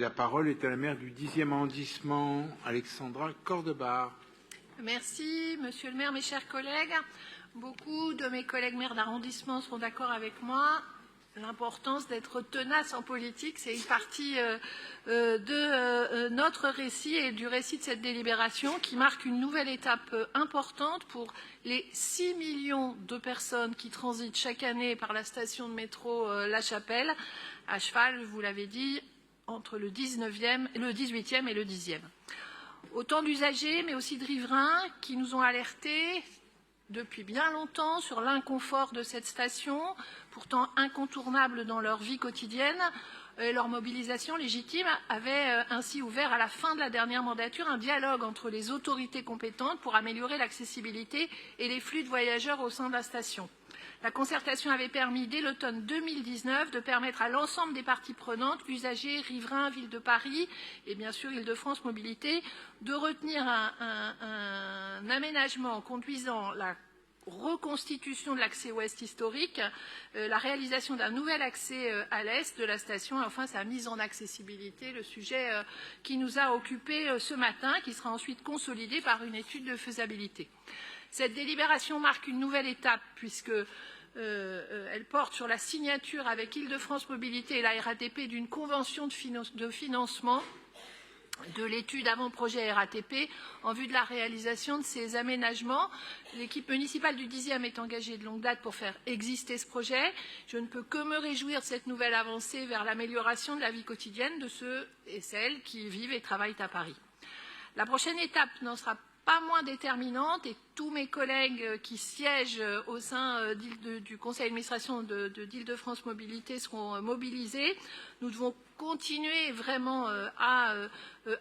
La parole est à la maire du 10e arrondissement, Alexandra Cordebar. Merci, Monsieur le maire, mes chers collègues. Beaucoup de mes collègues maires d'arrondissement seront d'accord avec moi. L'importance d'être tenace en politique, c'est une partie de notre récit et du récit de cette délibération qui marque une nouvelle étape importante pour les 6 millions de personnes qui transitent chaque année par la station de métro La Chapelle, à cheval, vous l'avez dit, entre le 18e et le 10e. Autant d'usagers, mais aussi de riverains qui nous ont alertés depuis bien longtemps sur l'inconfort de cette station, pourtant incontournable dans leur vie quotidienne. Leur mobilisation légitime avait ainsi ouvert à la fin de la dernière mandature un dialogue entre les autorités compétentes pour améliorer l'accessibilité et les flux de voyageurs au sein de la station. La concertation avait permis, dès l'automne 2019, de permettre à l'ensemble des parties prenantes, usagers, riverains, Ville de Paris et bien sûr Île-de-France Mobilité, de retenir un aménagement conduisant la reconstitution de l'accès ouest historique, la réalisation d'un nouvel accès à l'est de la station et enfin sa mise en accessibilité, le sujet qui nous a occupés ce matin, qui sera ensuite consolidé par une étude de faisabilité. Cette délibération marque une nouvelle étape puisque elle porte sur la signature avec Île-de-France Mobilité et la RATP d'une convention de financement de l'étude avant-projet RATP en vue de la réalisation de ces aménagements. L'équipe municipale du 10e est engagée de longue date pour faire exister ce projet. Je ne peux que me réjouir de cette nouvelle avancée vers l'amélioration de la vie quotidienne de ceux et celles qui vivent et travaillent à Paris. La prochaine étape n'en sera pas moins déterminante et tous mes collègues qui siègent au sein du conseil d'administration d'Île-de-France Mobilité seront mobilisés. Nous devons continuer vraiment à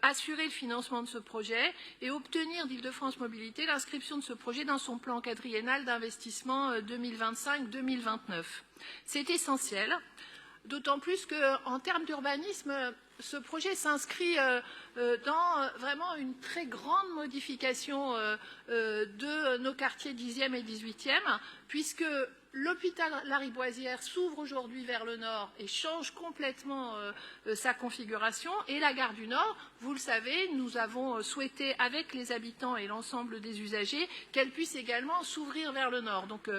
assurer le financement de ce projet et obtenir d'Île-de-France Mobilité l'inscription de ce projet dans son plan quadriennal d'investissement 2025-2029. C'est essentiel. D'autant plus qu'en termes d'urbanisme, ce projet s'inscrit dans vraiment une très grande modification de nos quartiers 10e et 18e, puisque l'hôpital Lariboisière s'ouvre aujourd'hui vers le nord et change complètement sa configuration. Et la gare du Nord, vous le savez, nous avons souhaité avec les habitants et l'ensemble des usagers qu'elle puisse également s'ouvrir vers le nord. Donc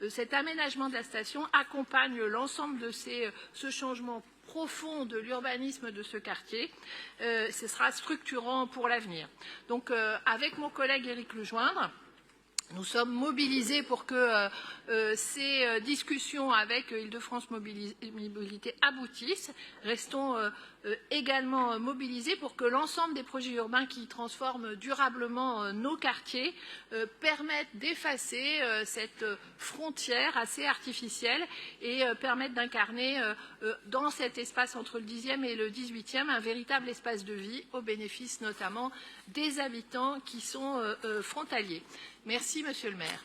cet aménagement de la station accompagne l'ensemble de ce changement profond de l'urbanisme de ce quartier. Ce sera structurant pour l'avenir. Donc avec mon collègue Éric Lejoindre, nous sommes mobilisés pour que ces discussions avec Île-de-France Mobilité aboutissent. Restons également mobilisés pour que l'ensemble des projets urbains qui transforment durablement nos quartiers permettent d'effacer cette frontière assez artificielle et permettent d'incarner dans cet espace entre le 10e et le 18e un véritable espace de vie au bénéfice notamment des habitants qui sont frontaliers. Merci, Monsieur le maire.